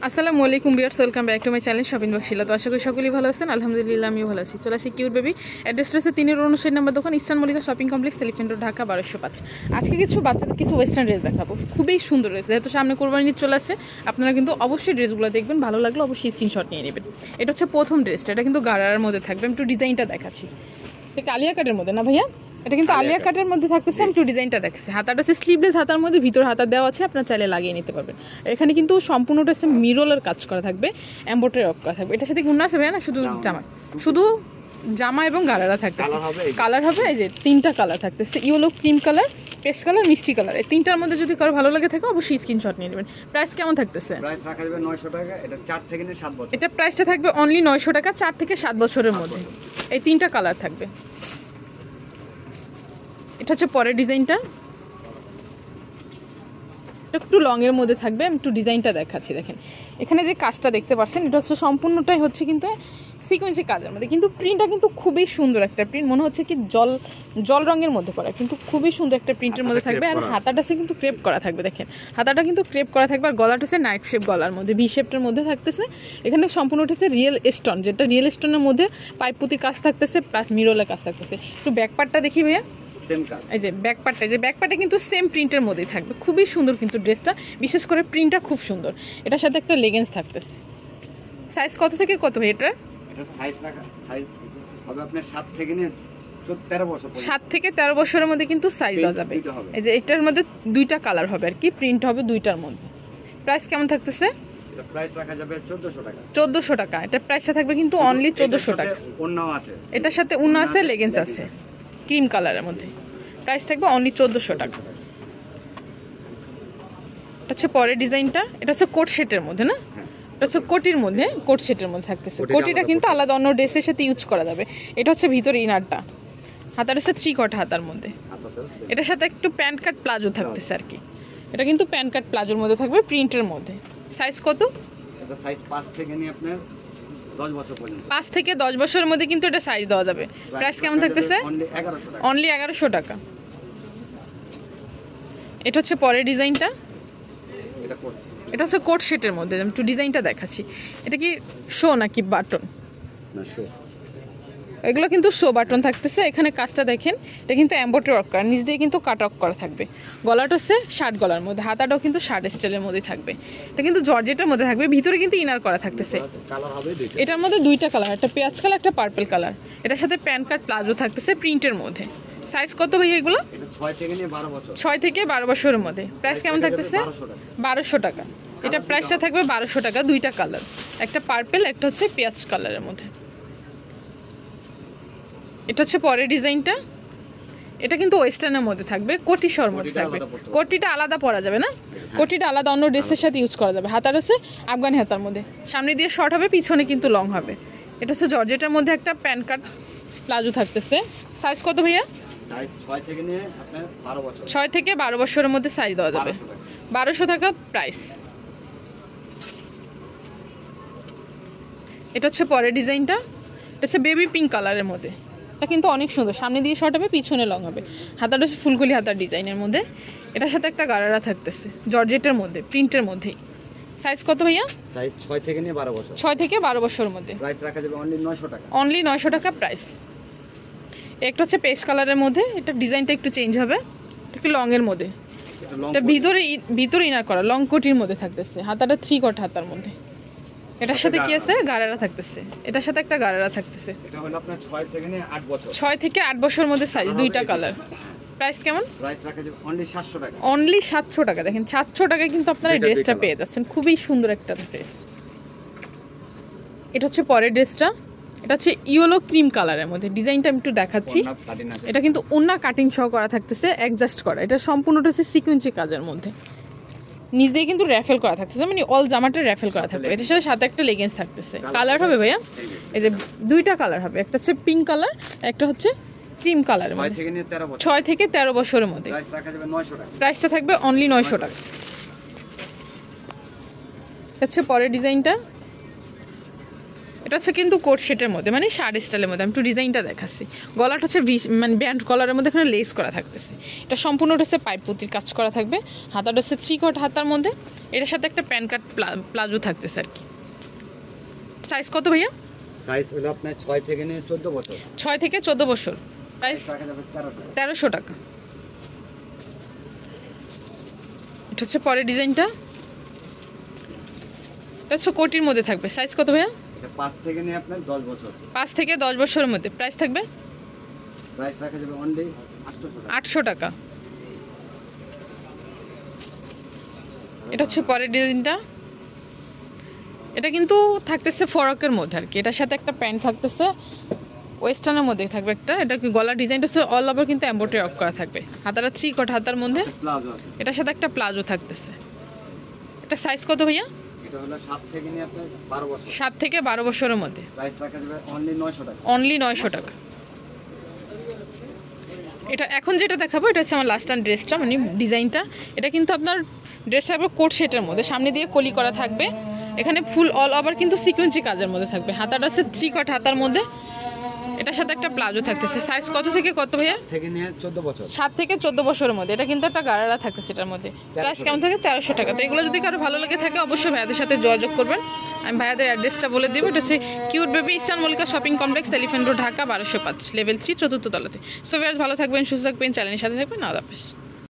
আসসালামু আলাইকুম viewers, welcome back to my channel shopping বক্সিলা। তো আশা করি সকলেই ভালো আছেন। আলহামদুলিল্লাহ আমিও ভালো আছি। চলে আসি কিউট বেবি। অ্যাড্রেসটা হচ্ছে 3-59 নম্বর দোকান, eastern Mallika shopping complex, elephant road, Dhaka 1205। আজকে কিছু বাচ্চাদের কিছু ওয়েস্টার্ন ড্রেস দেখাবো, খুবই সুন্দর ড্রেস। যেহেতু সামনে কোরবানি ঈদ চলে আসছে, আপনারা কিন্তু অবশ্যই ড্রেসগুলো দেখবেন, ভালো লাগলে অবশ্যই স্ক্রিনশট নিয়ে নেবেন। এটা হচ্ছে প্রথম ড্রেসটা, এটা কিন্তু গাড়ার মধ্যে থাকবে। আমি একটু ডিজাইনটা দেখাচ্ছি। এটা আলিয়া কাটের মধ্যে না ভাইয়া? এটা কিন্তু আলিয়া কাটের মধ্যে থাকতেছে। আমি একটু ডিজাইনটা দেখছি। হাতাটা হচ্ছে স্লিভলেস হাতার মধ্যে, ভিতর হাতা দেওয়া আছে, আপনার চাইলে লাগিয়ে নিতে পারবেন। এখানে কিন্তু সম্পূর্ণটা হচ্ছে মিররের কাজ করা থাকবে, এমব্রয়ডারি ওয়ার্ক করা থাকবে। এটার সাথে গুণ আছে ভাইয়া? না, শুধু জামা, শুধু জামা এবং গাড়ারা থাকতেছে। কালার হবে এই যে 3টা কালার থাকতেছে, yellow, cream colour, paste colour, মিষ্টি কালার। এই 3টার মধ্যে যদি কারো ভালো লাগে থাকে অবশ্যই স্ক্রিনশট নিয়ে নেবেন। প্রাইস কেমন থাকতেছে? প্রাইস রাখা যাবে 900 টাকা। এটা 4 থেকে 7 বছর। এটা প্রাইসটা থাকবে অনলি 900 টাকা, 4 থেকে 7 বছরের মধ্যে। এই 3টা কালার থাকবে। এটা হচ্ছে পরের ডিজাইনটা, একটু লং এর মধ্যে থাকবে। আমি একটু ডিজাইনটা দেখাচ্ছি। দেখেন এখানে যে কাজটা দেখতে পাচ্ছেন, এটা হচ্ছে সম্পূর্ণটাই হচ্ছে কিন্তু সিকোয়েন্সি কাজের মধ্যে, কিন্তু প্রিন্টটা কিন্তু খুবই সুন্দর একটা প্রিন্ট, মনে হচ্ছে কি জল রঙের মধ্যে করা, কিন্তু খুবই সুন্দর একটা প্রিন্টের মধ্যে থাকবে। আর হাতাটা কিন্তু ক্রেপ করা থাকবে। দেখেন হাতাটা কিন্তু ক্রেপ করা থাকবে। আর গলাটা হচ্ছে নাইট শেপ গলার মধ্যে, ভি শেপটার মধ্যে থাকতেছে। এখানে সম্পূর্ণটা হচ্ছে রিয়েল স্টোন, যেটা রিয়েল স্টোনের মধ্যে পাইপুতির কাজ থাকতেছে, প্লাস মিররের কাজ থাকতেছে। একটু ব্যাক পার্টটা দেখি ভাইয়া। এই যে ব্যাক পার্টটা কিন্তু সেম প্রিন্টের মধ্যেই থাকবে। খুবই সুন্দর কিন্তু ড্রেসটা, বিশেষ করে প্রিন্টটা খুব সুন্দর। এটার সাথে একটা লেগিংস থাকতেছে। সাইজ কত থেকে কত ভাই এটা? এটা সাইজ হবে আপনার 7 থেকে নিয়ে 13 বছর পর্যন্ত। 7 থেকে 13 বছরের মধ্যে কিন্তু সাইজ দেওয়া যাবে। এই যে এটার মধ্যে 2টা কালার হবে আর কি, প্রিন্ট হবে 2টার মধ্যে। প্রাইস কেমন থাকতেছে? এটা প্রাইস রাখা যাবে 1400 টাকা। 1400 টাকা। এটা প্রাইসটা থাকবে কিন্তু অনলি 1400 টাকা। ওন্নাও আছে, এটার সাথে ওন্না আছে, লেগিংস আছে ক্রিম কালারের মধ্যে। প্রাইস থাকবে অনলি 1400 টাকা। এটা হচ্ছে পরের ডিজাইনটা। এটা হচ্ছে কোট সেটের মধ্যে না? এটা হচ্ছে কোটির মধ্যে, কোট সেটের মধ্যে থাকতেছে। কোটিটা কিন্তু আলাদা অন্য ড্রেসের সাথে ইউজ করা যাবে। এটা হচ্ছে ভিতরে ইনারটা, হাতার হচ্ছে 3 কোয়ার্টার হাতার মধ্যে। এটার সাথে একটু প্যান্ট কাট প্লাজো থাকতেছে আর কি। এটা কিন্তু প্যান্ট কাট প্লাজোর মধ্যে থাকবে, প্রিন্টের মধ্যে। সাইজ কত? এটা সাইজ 5 থেকে নিয়ে আপনার 10 বছর পর্যন্ত। 5 থেকে 10 বছরের মধ্যে কিন্তু এটা সাইজ দেওয়া যাবে। প্রাইস কেমন থাকতেছে? অনলি 1100 টাকা। এটা হচ্ছে পরের ডিজাইনটা। এটা হচ্ছে কোট সেটের মধ্যে। আমি একটু ডিজাইনটা দেখাচ্ছি। এটা কি শো নাকি বাটন? না, শো। এগুলো কিন্তু শো বাটন থাকতেছে। এখানে কাজটা দেখেন, এটা কিন্তু এমব্রয়ডারি ওয়ার্ক করা, নিচ দিয়ে কিন্তু কাট অফ করা থাকবে। গলাটা হচ্ছে শার্ট গলার মধ্যে, হাতাটাও কিন্তু শার্ট স্টাইলের মধ্যে থাকবে। এটা কিন্তু জর্জেটের মধ্যে থাকবে, ভিতরে কিন্তু ইনার করা থাকতেছে। এটার মধ্যে 2টা কালার, একটা পেঁয়াজ কালার, একটা পার্পল কালার। এটার সাথে প্যান্ট কাট প্লাজো থাকতেছে প্রিন্টের মধ্যে। সাইজ কত ভাই এগুলো? এটা 6 থেকে নিয়ে 12 বছর। 6 থেকে 12 বছরের মধ্যে। প্রাইস কেমন থাকতেছে? 1200 টাকা। এটা প্রাইসটা থাকবে 1200 টাকা। 2টা কালার, একটা পার্পল, একটা হচ্ছে পেঁয়াজ কালারের মধ্যে। এটা হচ্ছে পরের ডিজাইনটা। এটা কিন্তু ওয়েস্টার্নের মধ্যে থাকবে, কোটি শর মধ্যে থাকবে। কোটিটা আলাদা পরা যাবে না, কোটিটা আলাদা অন্য ড্রেসের সাথে ইউজ করা যাবে। হাতার হচ্ছে আফগানি হাতার মধ্যে, সামনে দিয়ে শর্ট হবে, পিছনে কিন্তু লং হবে। এটা হচ্ছে জর্জেটের মধ্যে একটা প্যান্ট কাট প্লাজো থাকতেছে। সাইজ কত ভাইয়া? 6 থেকে নিয়ে আপনার 12 বছর। 6 থেকে 12 বছরের মধ্যে সাইজ দেওয়া যাবে। 1200 টাকা প্রাইস। এটা হচ্ছে পরের ডিজাইনটা। এটা হচ্ছে বেবি পিঙ্ক কালারের মধ্যে। এটা কিন্তু অনেক সুন্দর, সামনে দিয়ে শর্ট হবে, পিছনে লং হবে। হাতাটা হচ্ছে ফুলকলি হাতার ডিজাইনের মধ্যে। এটার সাথে একটা গাড়ারা থাকতেছে জর্জেটের মধ্যে, প্রিন্টের মধ্যেই। সাইজ কত ভাইয়া? সাইজ 6 থেকে নিয়ে 12 বছর। 6 থেকে 12 বছরের মধ্যে। প্রাইস রাখা যাবে অনলি 900 টাকা। অনলি 900 টাকা প্রাইস। একটা হচ্ছে পেস্ট কালারের মধ্যে, এটা ডিজাইনটা একটু চেঞ্জ হবে, একটু লং এর মধ্যে। এটা ভিতরে ইনার করা, লং কোটির মধ্যে থাকতেছে। হাতাটা 3 কোয়ার্টার হাতার মধ্যে। এটার সাথে কি আছে? গাড়ারা থাকতেছে। এটার সাথে একটা গাড়ারা থাকতেছে। এটা হলো আপনার 6 থেকে নিয়ে 8 বছর। 6 থেকে 8 বছরের মধ্যে সাইজ, 2টা কালার। প্রাইস কেমন? প্রাইস রাখা যাবে অনলি 700 টাকা। অনলি 700 টাকা। দেখেন 700 টাকায় কিন্তু আপনারা এই ড্রেসটা পেয়ে যাচ্ছেন, খুবই সুন্দর একটা ড্রেস। এটা হচ্ছে পরের ড্রেসটা। এটা হচ্ছে ইয়েলো ক্রিম কালারের মধ্যে। ডিজাইনটা আমি একটু দেখাচ্ছি। এটা কিন্তু ওন্না কাটিং সহ করা থাকতেছে, অ্যাডজাস্ট করা। এটা সম্পূর্ণটা হচ্ছে সিকোয়েন্সি কাজের মধ্যে, নিচ দিয়ে কিন্তু র্যাফেল করা থাকতেছে, মানে অল জামাটা র্যাফেল করা থাকবে। এটার সাথে একটা লেগিংস থাকতেছে। কালার হবে ভাইয়া, এই যে 2টা কালার হবে, একটা হচ্ছে পিঙ্ক কালার, একটা হচ্ছে ক্রিম কালারের মধ্যে। 6 থেকে 13 বছরের মধ্যে। প্রাইস রাখা যাবে 900 টাকা। প্রাইসটা থাকবে অনলি 900 টাকা। হচ্ছে পরের ডিজাইনটা। এটা হচ্ছে কিন্তু কোট সেটের মধ্যে, মানে শার্ট স্টাইলের মধ্যে। আমি একটু ডিজাইনটা দেখাচ্ছি। গলাটা হচ্ছে মানে ব্যান্ড কলারের মধ্যে এখানে লেস করা থাকতেছে। এটা সম্পূর্ণটা হচ্ছে পাইপ পুঁতির কাজ করা থাকবে। হাতাটা হচ্ছে 3 কোয়ার্টার হাতার মধ্যে। এটার সাথে একটা প্যান কাট প্লাজো থাকতেছে আর কি। সাইজ কত ভাইয়া? সাইজ হলো আপনার 6 থেকে নিয়ে 14 বছর। 6 থেকে 14 বছর। প্রাইস রাখা যাবে 1300 টাকা। এটা হচ্ছে পরের ডিজাইনটা। এটা হচ্ছে কোটির মধ্যে থাকবে। সাইজ কত ভাইয়া? এটা 5 থেকে নিয়ে আপনার 10 বছর। 5 থেকে 10 বছরের মধ্যে। প্রাইস থাকবে প্রাইস রাখা যাবে অনলি 800 টাকা। এটা হচ্ছে পরের ডিজাইনটা। এটা কিন্তু থাকতেছে ফরকের মধ্যে আর কি। এটার সাথে একটা প্যান্ট থাকতেছে ওয়েস্টার্নের মধ্যে থাকবে একটা। এটা কি গলার ডিজাইনটা হচ্ছে অল ওভার কিন্তু এমব্রয়ডারি ওয়ার্ক করা থাকবে। হাতাটা 3 কোয়ার্টার হাতার মধ্যে। প্লাজো আছে। এটার সাথে একটা প্লাজো থাকতেছে। এটা সাইজ কত ভাইয়া? এটা হলো 7 থেকে নিয়ে আপনার 12 বছর। 7 থেকে 12 বছরের মধ্যে। প্রাইস রাখা যাবে অনলি 900 টাকা। অনলি 900 টাকা। এটা এখন যেটা দেখাবো এটা হচ্ছে আমার লাস্ট টাইম ড্রেসটা, মানে ডিজাইনটা। এটা কিন্তু আপনার ড্রেসটা আবার কোট সেটের মধ্যে, সামনে দিয়ে কলি করা থাকবে। এখানে ফুল অল ওভার কিন্তু সিকোয়েন্সি কাজের মধ্যে থাকবে। হাতাটা হচ্ছে 3 কোয়ার্টার হাতার মধ্যে। এটার সাথে একটা প্লাজো থাকতেছে। সাইজ কত থেকে কত ভাইয়া? থেকে নিয়ে 14 বছর। 7 থেকে 14 বছরের মধ্যে। এটা কিন্তু একটা গাড়ারা থাকতেছে এটার মধ্যে। প্রাইস কেমন থাকে? 1300 টাকা। তো এগুলো যদি কারো ভালো লাগে থাকে অবশ্যই ভাইয়াদের সাথে যোগাযোগ করবেন। আমি ভাইয়াদের অ্যাড্রেসটা বলে দিব। এটা হচ্ছে cute baby eastern Mallika shopping complex, elephant road, Dhaka 1205, level 3, 4th তলাতে। সো ভাইয়া ভালো থাকবেন, সুস্থ থাকবেন, চ্যানেলের সাথে থাকবেন। আল্লাহ হাফেজ।